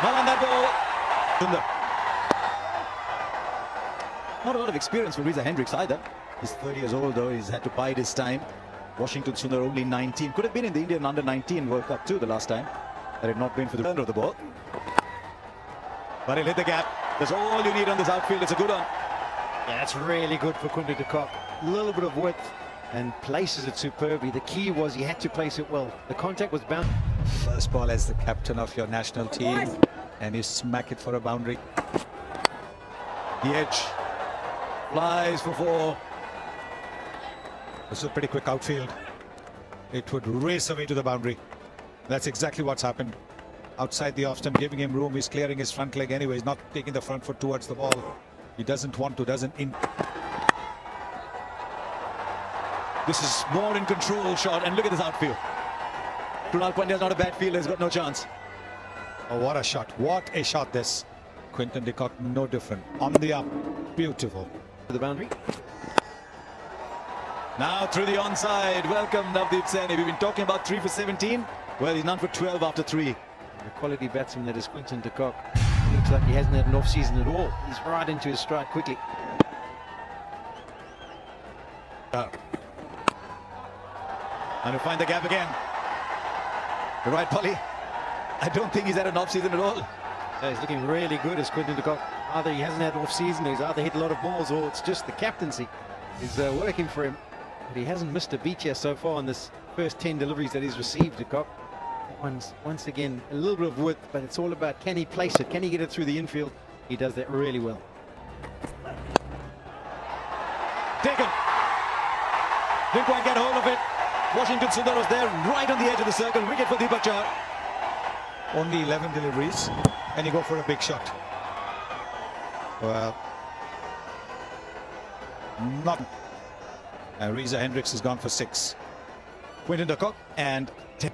Not on that ball. Not a lot of experience for Reza Hendricks either. He's 30 years old though. He's had to bide his time. Washington Sundar only 19. Could have been in the Indian under-19 World Cup too the last time. Had it not been for the turn of the ball. But he'll hit the gap. That's all you need on this outfield. It's a good one. Yeah, that's really good for Quinton de Kock. A little bit of width and places it superbly. The key was he had to place it well. The contact was bound. First ball as the captain of your national team, and you smack it for a boundary. The edge. Flies for 4. This is a pretty quick outfield. It would race away to the boundary. That's exactly what's happened. Outside the off stump, giving him room. He's clearing his front leg anyway. He's not taking the front foot towards the ball. He doesn't want to, doesn't in. This is more in control shot, and look at this outfield. Krunal Pandya's not a bad fielder. He's got no chance. Oh, what a shot. What a shot this. Quinton de Kock, no different. On the up. Beautiful. To the boundary. Now through the onside. Welcome, Navdeep Saini. We've been talking about 3 for 17. Well, he's none for 12 after 3. The quality batsman that is Quinton de Kock. Looks like he hasn't had an off-season at all. He's right into his stride quickly. And he'll find the gap again. You're right, Polly. I don't think he's had an off-season at all. Yeah, he's looking really good as Quinton de Kock. Either he hasn't had an off-season, he's either hit a lot of balls, or it's just the captaincy is working for him. But he hasn't missed a beat here so far in this first 10 deliveries that he's received, de Kock. Once again, a little bit of width, but it's all about can he place it? Can he get it through the infield? He does that really well. Taken. Didn't quite get hold of it. Washington Sundar was there right on the edge of the circle. Wicket for Deepak Chahar. Only 11 deliveries, and you go for a big shot. Well, not. Reza Hendricks has gone for 6. Quinton de Kock and he's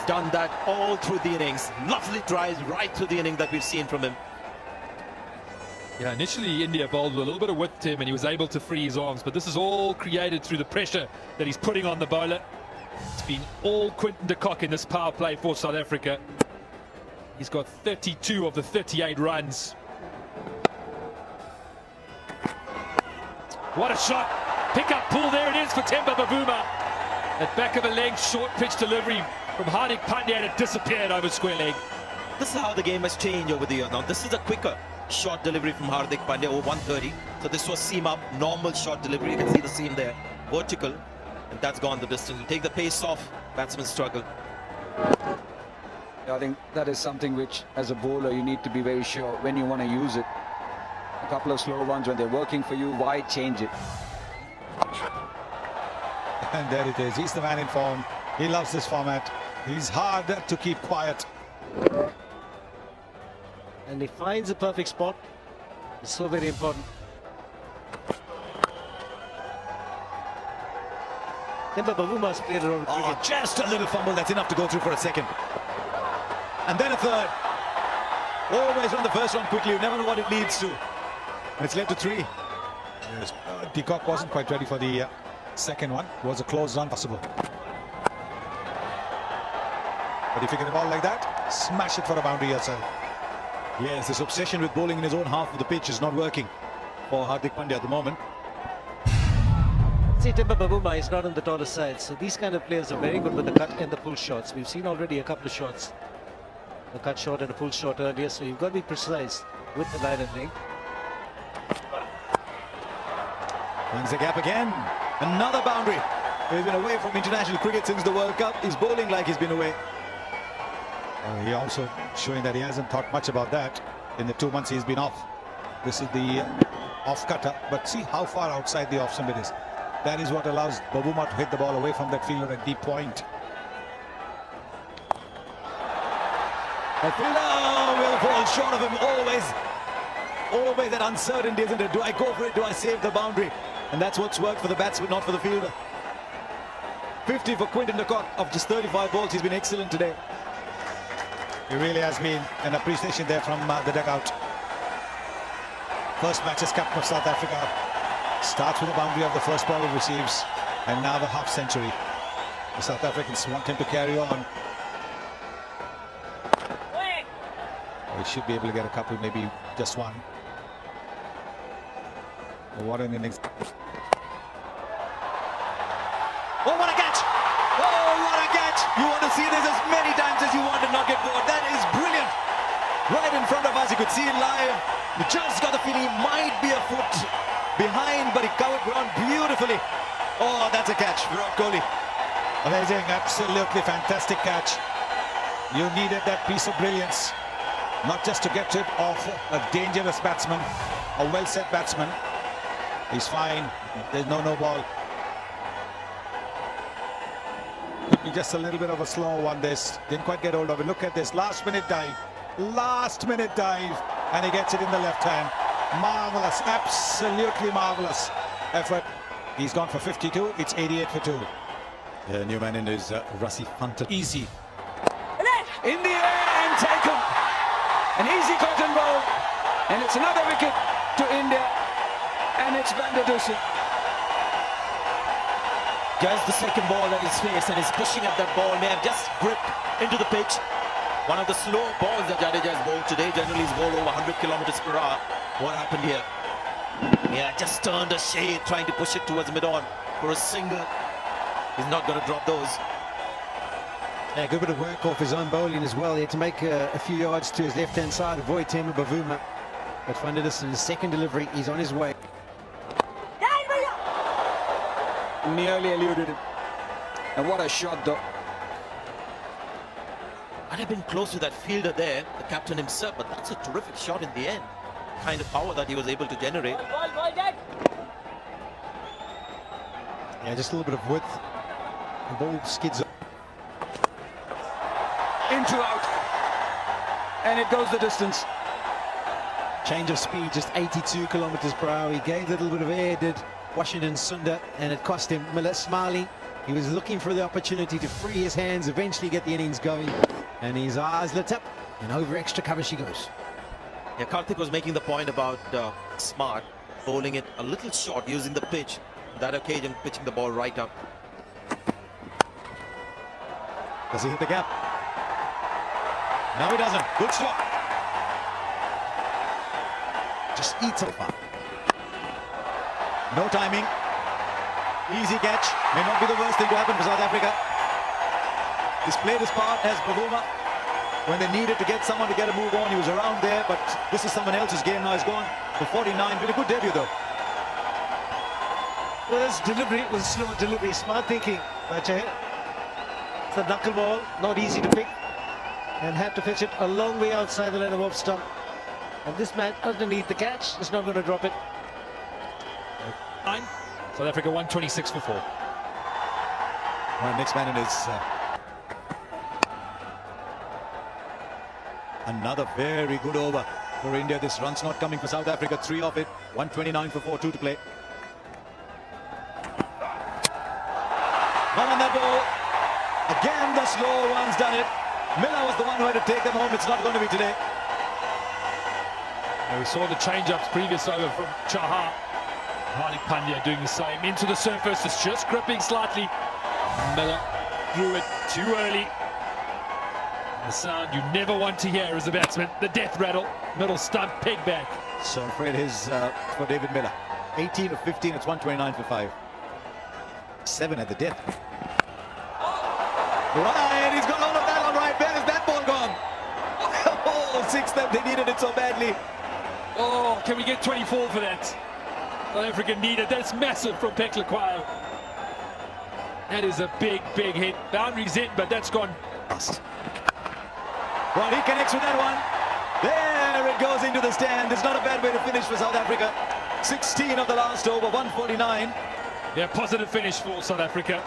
done that all through the innings. Lovely tries right through the inning that we've seen from him. Yeah, initially India bowled with a little bit of width to him and he was able to free his arms, but this is all created through the pressure that he's putting on the bowler. It's been all Quinton de Kock in this power play for South Africa. He's got 32 of the 38 runs. What a shot! Pick up pull, there it is for Temba Bavuma. At back of a leg, short pitch delivery from Hardik Pandya, and it disappeared over square leg. This is how the game has changed over the year. Now this is a quicker short delivery from Hardik Pandya over 130. So this was seam up, normal short delivery. You can see the seam there, vertical, and that's gone the distance. You take the pace off, batsmen struggle. I think that is something which, as a bowler, you need to be very sure when you want to use it. A couple of slow ones, when they're working for you, why change it? And there it is. He's the man in form. He loves this format. He's hard to keep quiet. And he finds a perfect spot. It's so very important. Temba Bavuma's played around cricket. just a little fumble. That's enough to go through for a second. And then a third. Always run the first one quickly. You never know what it leads to. And it's led to 3. Yes. De Kock wasn't quite ready for the second one. It was a close run possible. But if you get a ball like that, smash it for a boundary yourself. Yes, this obsession with bowling in his own half of the pitch is not working for Hardik Pandya at the moment. See, Temba Bavuma is not on the taller side, so these kind of players are very good with the cut and the pull shots. We've seen already a couple of shots, a cut shot and a pull shot earlier, so you've got to be precise with the line and leg. Finds the gap again. Another boundary. He's been away from international cricket since the World Cup. He's bowling like he's been away. He also showing that he hasn't thought much about that in the 2 months he's been off. This is the off cutter, but see how far outside the off stump it is. That is what allows Bavuma to hit the ball away from that fielder at deep point. The fielder will fall short of him always. Always that uncertainty, isn't it? Do I go for it? Do I save the boundary? And that's what's worked for the batsman, not for the fielder. 50 for Quinton de Kock of just 35 balls. He's been excellent today. It really has been an appreciation there from the dugout. First match as captain of South Africa. Starts with the boundary of the first ball he receives, and now the half century. The South Africans want him to carry on. He should be able to get a couple, maybe just one. What an innings. Oh, what a catch! Oh, what a catch! You want to see this as many times as you want to not get bored. That is brilliant. Right in front of us, you could see it live. You just got the feeling he might be a foot behind, but he covered ground beautifully. Oh, that's a catch, Virat Kohli. Amazing, absolutely fantastic catch. You needed that piece of brilliance, not just to get rid of a dangerous batsman, a well-set batsman. He's fine. There's no ball. Could be just a little bit of a slow one. This didn't quite get hold of it. Look at this last-minute dive, and he gets it in the left hand. Marvelous, absolutely marvelous effort. He's gone for 52. It's 88 for 2. Yeah, new man in is Rassi Hunter. Easy. In the air and taken. An easy cotton ball. And it's another wicket to India. And it's Van der Dussen. Just the second ball at his face, and he's pushing at that ball. May have just gripped into the pitch. One of the slow balls that Jadeja has bowled today. Generally, he's bowled over 100 kilometers per hour. What happened here? Yeah, just turned a shade, trying to push it towards mid-on for a single. He's not going to drop those. Yeah, good bit of work off his own bowling as well. He had to make a few yards to his left-hand side, avoid Tema Bavuma. But Van der Dussen, his second delivery, he's on his way. Nearly eluded him. And what a shot, though. I'd have been close to that fielder there, the captain himself, but that's a terrific shot in the end. Kind of power that he was able to generate. Yeah, just a little bit of width. The ball skids up. Into out. And it goes the distance. Change of speed, just 82 kilometers per hour. He gave a little bit of air, did Washington Sundar, and it cost him. Millar smiling. He was looking for the opportunity to free his hands, eventually get the innings going. And his eyes lit up, and over extra cover she goes. Yeah, Karthik was making the point about Smart bowling it a little short, using the pitch. That occasion, pitching the ball right up. Does he hit the gap? No, he doesn't. Good stop. Just eats it far. No timing. Easy catch. May not be the worst thing to happen for South Africa. He's played his part as Bavuma. When they needed to get someone to get a move on, he was around there, but this is someone else's game now. He's gone for 49. Really good debut, though. Well, his delivery was slow delivery, smart thinking. It's a knuckle ball, not easy to pick, and had to pitch it a long way outside the line of off stump. And this man doesn't need the catch, he's not going to drop it. South Africa 126 for 4. Well, next man in is another very good over for India. This run's not coming for South Africa. 3 off it. 129 for 4. 2 to play. One on that ball. Again, the slow one's done it. Millar was the one who had to take them home. It's not going to be today. And we saw the change-ups previous over from Chahar. Hardik Pandya doing the same. Into the surface, it's just gripping slightly. Millar threw it too early. The sound you never want to hear as a batsman, the death rattle, middle stump, peg back. So I'm afraid his for David Millar. 18 of 15, it's 129 for 5. 7 at the death. Right, he's got all of that on right. Where is that ball gone? Oh, 6 that they needed it so badly. Oh, can we get 24 for that? South Africa needed. That's massive from Peklakwaya. That is a big, big hit. Boundary's in, but that's gone. Well, he connects with that one. There it goes into the stand. It's not a bad way to finish for South Africa. 16 of the last over, 149. Yeah, positive finish for South Africa.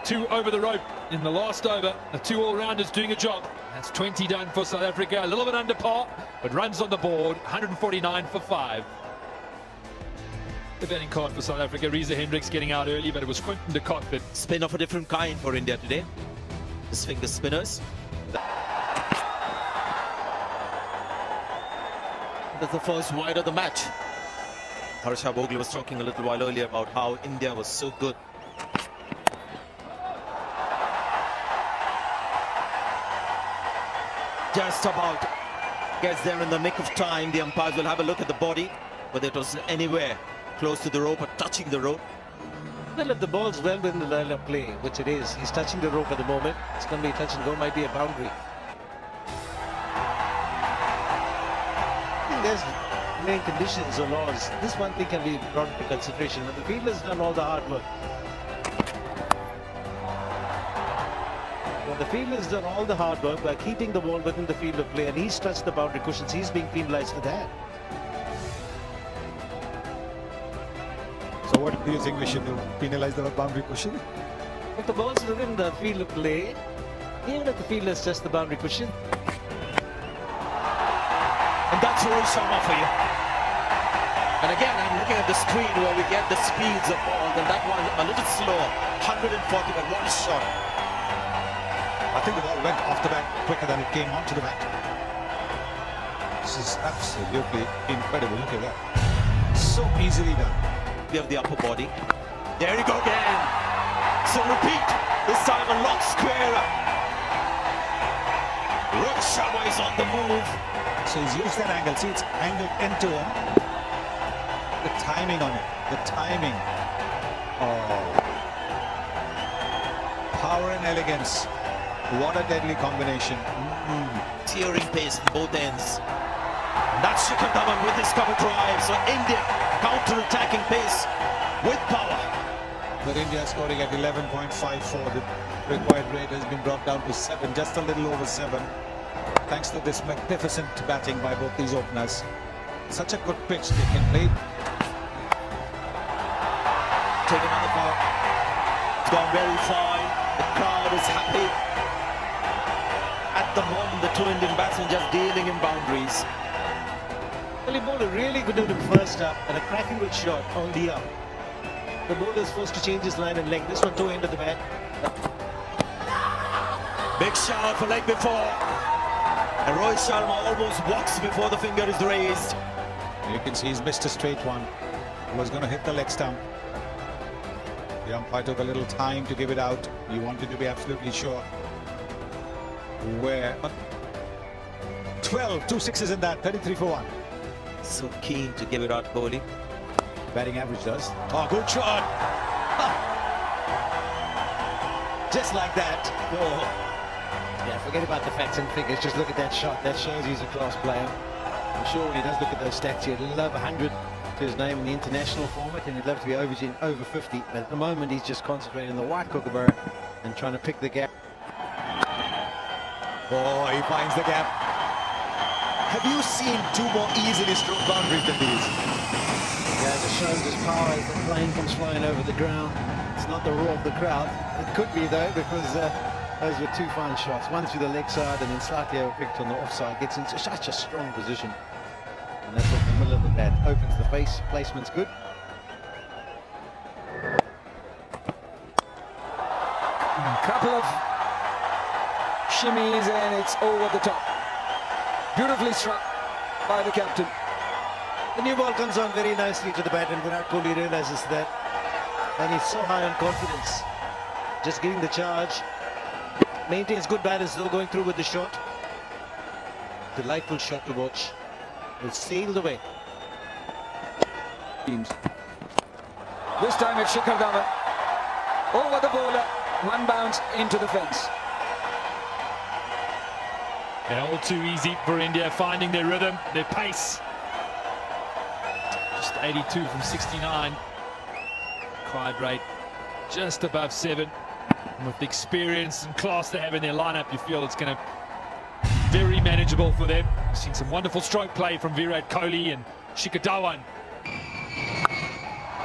2 over the rope in the last over. The 2 all-rounders doing a job. That's 20 done for South Africa. A little bit under par, but runs on the board. 149 for 5. The betting card for South Africa. Reza Hendricks getting out early, but it was Quinton de Kock that... Spin of a different kind for India today. His finger spinners. That's the first wide of the match. Harsha Bhogle was talking a little while earlier about how India was so good. Just about gets there in the nick of time. The umpires will have a look at the body, whether it was anywhere close to the rope or touching the rope. Well, if the ball's well within the line of play, which it is, he's touching the rope at the moment. It's going to be a touch and go, might be a boundary. I think there's main conditions or laws. This one thing can be brought into consideration. And the fielder's done all the hard work. Well, the fielder's done all the hard work by keeping the ball within the field of play, and he's touched the boundary cushions. He's being penalized for that. So what do you think we should do? Penalize the boundary cushion? If the ball's within the field of play, even if the fielder's touched the boundary cushion. And that's Rohit Sharma for you. And again, I'm looking at the screen where we get the speeds of balls, and that one a little slow. 140, but one shot. I think the ball went off the bat quicker than it came onto the bat. This is absolutely incredible. Look at that. So easily done. We have the upper body. There you go again. So repeat. This time a lot squarer. Rohit Sharma is on the move. So he's used that angle. See, it's angled into him. The timing on it. The timing. Oh. Power and elegance. What a deadly combination. Tearing pace from both ends. That's Shikhar Dhawan with his cover drive. So India counter-attacking pace with power. But India scoring at 11.54. The required rate has been brought down to 7, just a little over 7. Thanks to this magnificent batting by both these openers. Such a good pitch. They can play. Take another ball. It's gone very fine. The crowd is happy. At the moment, the two Indian batsmen just dealing in boundaries. Well, he bowled a really good inning first up and a cracking good shot on the up. The bowler is forced to change his line and length. This one toe end of the bat. Big shout for leg before. And Rohit Sharma almost walks before the finger is raised. You can see he's missed a straight one. He was going to hit the leg stump. The umpire took a little time to give it out. He wanted to be absolutely sure. Where 12, 2 sixes in that, 33 for 1. So keen to give it out, Kohli. Batting average does. Oh, good shot. Just like that. Oh. Yeah, forget about the facts and figures. Just look at that shot. That shows he's a class player. I'm sure when he does look at those stats, he'd love 100 to his name in the international format, and he'd love to be averaging over 50. But at the moment, he's just concentrating on the white kookaburra and trying to pick the gap. Oh, he finds the gap. Have you seen two more easily stroked boundaries than these? Yeah, just shows his power as the plane comes flying over the ground. It's not the roar of the crowd. It could be, though, because those were two fine shots. One through the leg side and then slightly overpicked on the offside. Gets into such a strong position. And that's off the middle of the bat. Opens the face. Placement's good. A couple of shimmies and it's over the top. Beautifully struck by the captain. The new ball comes on very nicely to the bat, and Virat Kohli realizes that. And he's so high on confidence. Just getting the charge. Maintains good balance though, going through with the shot. Delightful shot to watch. Will sail the way. Teams. This time it's Shikhar Dhawan. Over the bowler. One bounce into the fence. They're all too easy for India, finding their rhythm, their pace. Just 82 from 69. Required rate just above 7. And with the experience and class they have in their lineup, you feel it's going to be very manageable for them. We've seen some wonderful stroke play from Virat Kohli and Shikhar Dhawan.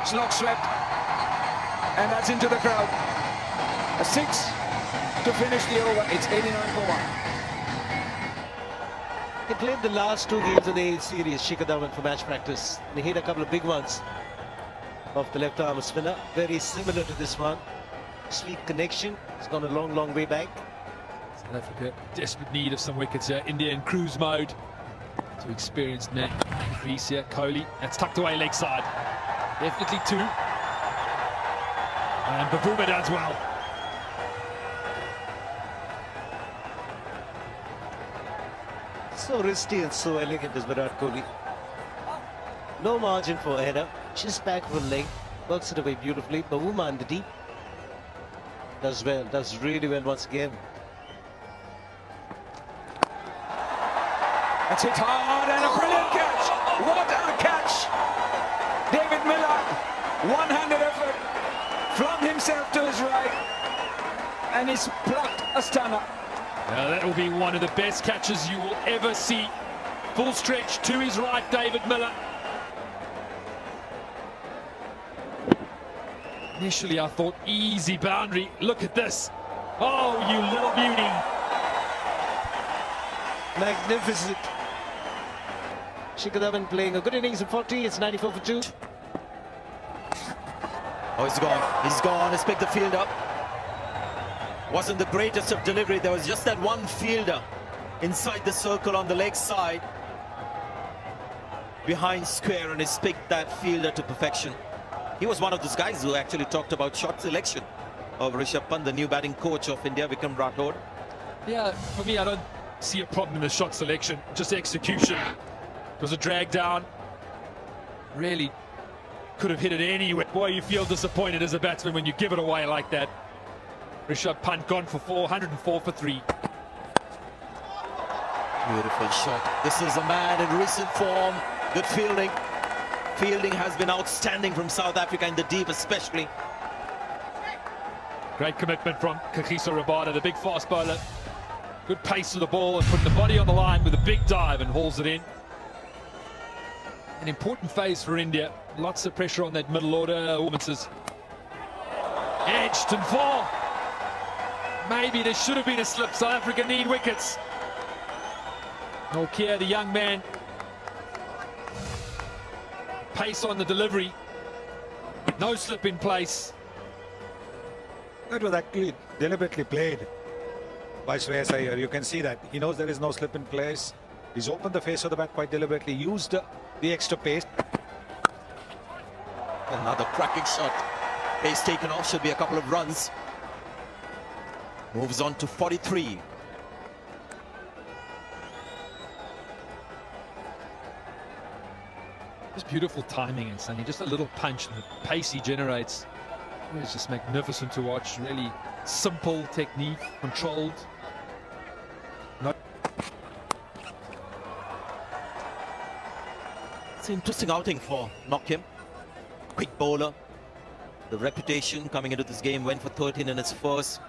Slog swept. And that's into the crowd. A 6 to finish the over. It's 89 for 1. He played the last 2 games of the A series, Shikhar Dhawan, for match practice. And he hit a couple of big ones off the left arm spinner. Very similar to this one. Sweet connection. It's gone a long, long way back. South Africa, desperate need of some wickets here. India in cruise mode. To experienced net crease here. Kohli, that's tucked away leg side. Definitely 2. And Bavuma does well. So wristy and so elegant is Virat Kohli. No margin for error. Just back of a leg. Works it away beautifully. Bavuma in the deep. Does well. Does really well once again. That's hit hard and a brilliant catch. What a catch. David Millar, one-handed effort, flung himself to his right and he's plucked a stunner. Now that will be one of the best catches you will ever see. Full stretch to his right, David Millar. Initially I thought easy boundary. Look at this. Oh, you little beauty. Magnificent. Shikhar Dhawan playing a good innings at 40. It's 94 for 2. Oh, he's gone. He's gone. He's picked the field up. Wasn't the greatest of delivery. There was just that one fielder inside the circle on the leg side behind square, and he's picked that fielder to perfection. He was one of those guys who actually talked about shot selection of Rishabh Pant, the new batting coach of India, Vikram Rathod. Yeah, for me, I don't see a problem in the shot selection, just execution. It was a drag down. Really could have hit it anywhere. Boy, you feel disappointed as a batsman when you give it away like that. Rishabh Pant gone for 404 for 3. Beautiful shot. This is a man in recent form. Good fielding. Fielding has been outstanding from South Africa in the deep especially. Great commitment from Kagiso Rabada, the big fast bowler. Good pace of the ball and putting the body on the line with a big dive and hauls it in. An important phase for India. Lots of pressure on that middle order. Performances edged and fall. Maybe there should have been a slip. South Africa need wickets. Nokia, the young man. Pace on the delivery. No slip in place. That was actually deliberately played by Shreyas Iyer. You can see that. He knows there is no slip in place. He's opened the face of the bat quite deliberately, used the extra pace. Another cracking shot. Pace taken off, should be a couple of runs. Moves on to 43. Just beautiful timing and Sunny. Just a little punch and the pace he generates. It's just magnificent to watch. Really simple technique, controlled. It's an interesting outing for Nokia. Quick bowler. The reputation coming into this game, went for 13 in his first.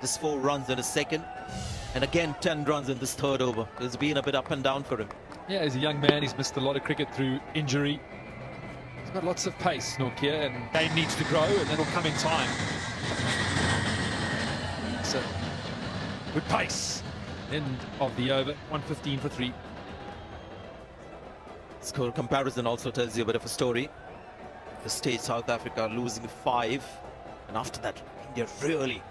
Just 4 runs in his second. And again 10 runs in this third over. It's been a bit up and down for him. Yeah, as a young man, he's missed a lot of cricket through injury. He's got lots of pace, Nokia, and game needs to grow, and that'll come in time. So, good pace. End of the over, 115 for 3. Score comparison also tells you a bit of a story. The stage South Africa losing 5, and after that India really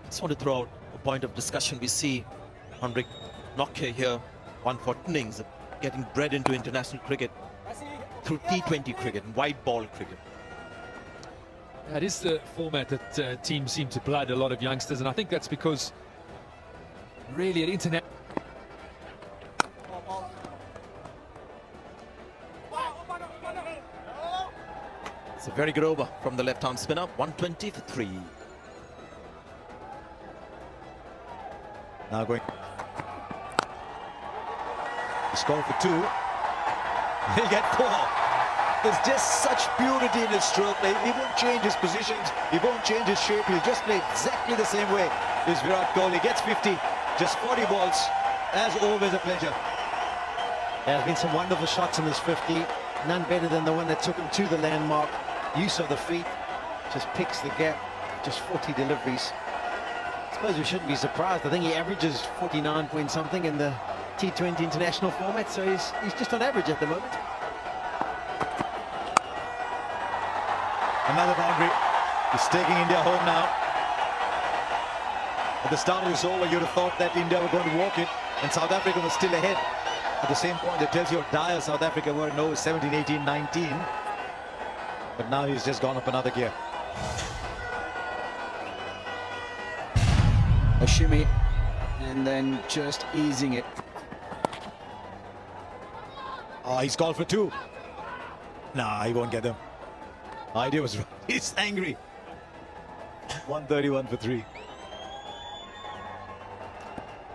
just want to throw out a point of discussion. We see Hardik Nokia here, 1 innings, getting bred into international cricket through T20 cricket and white ball cricket. That is the format that teams seem to blood a lot of youngsters, and I think that's because really at international. It's a very good over from the left-arm spinner, 120 for 3. Now going. He scored for 2. He'll get 4. There's just such purity in his stroke. He won't change his positions. He won't change his shape. He'll just play exactly the same way. This Virat Kohli gets 50. Just 40 balls. As always, a pleasure. There have been some wonderful shots in this 50. None better than the one that took him to the landmark. Use of the feet. Just picks the gap. Just 40 deliveries. I suppose we shouldn't be surprised. I think he averages 49 point something in the T20 international format. So he's just on average at the moment. Another boundary. He's taking India home now. At the start of this over, you'd have thought that India were going to walk it, and South Africa was still ahead. At the same point, it tells you how dire South Africa were. No, 17, 18, 19. But now he's just gone up another gear. A shimmy and then just easing it. Oh, he's called for 2. Nah, he won't get them. Idea was right. He's angry. 131 for 3.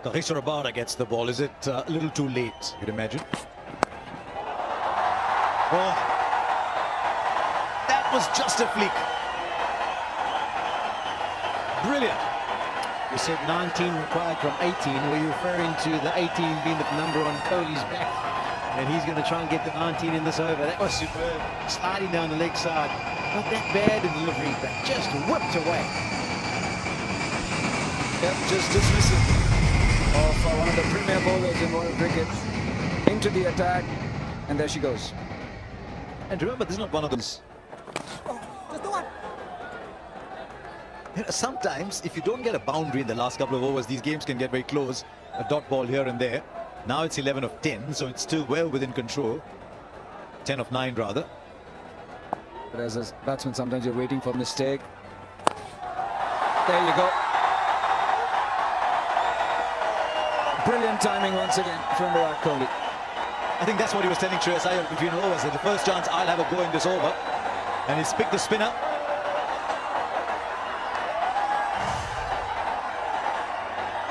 Rabara gets the ball. Is it a little too late, you'd imagine? Oh, that was just a flick. Brilliant. You said 19 required from 18. Were you referring to the 18 being the number on Kohli's back? And he's going to try and get the 19 in this over. That was superb. Sliding down the leg side. Not that bad in delivery, but just whipped away. Yep, just dismissal of one of the premier bowlers in world cricket into the attack, and there she goes. And remember, this is not one of those. You know, sometimes, if you don't get a boundary in the last couple of overs, these games can get very close. A dot ball here and there. Now it's 11 of 10, so it's still well within control. 10 of 9, rather. But as a batsman, sometimes you're waiting for a mistake. There you go. Brilliant timing once again from Virat Kohli. I think that's what he was telling Shreyas Iyer between overs. At the first chance, I'll have a go in this over. And he's picked the spinner.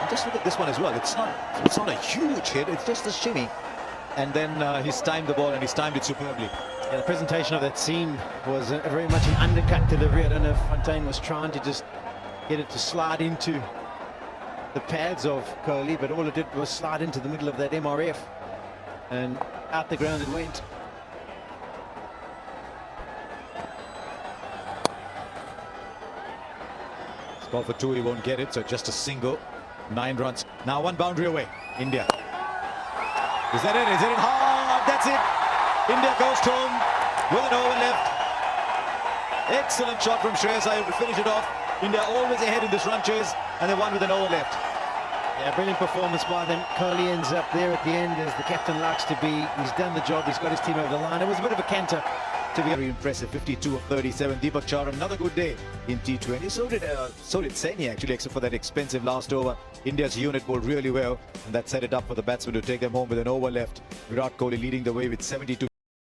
And just look at this one as well. It's not a huge hit. It's just a shimmy. And then he's timed the ball, and he's timed it superbly. Yeah, the presentation of that seam was very much an undercut delivery. I don't know if Fontaine was trying to just get it to slide into the pads of Kohli, but all it did was slide into the middle of that MRF, and out the ground it went. It's called for 2, he won't get it, so just a single. 9 runs. Now 1 boundary away. India. Is that it? Is it? Oh, that's it. India goes home with an over left. Excellent shot from Shreyas Iyer to finish it off. India always ahead in this run chase, and they won with an over left. Yeah, brilliant performance by them. Kohli ends up there at the end as the captain likes to be. He's done the job. He's got his team over the line. It was a bit of a canter to be very impressive. 52 of 37. Deepak Chahar, another good day in T20. So did Saini, actually, except for that expensive last over. India's unit bowled really well, and that set it up for the batsmen to take them home with an over left. Virat Kohli leading the way with 72.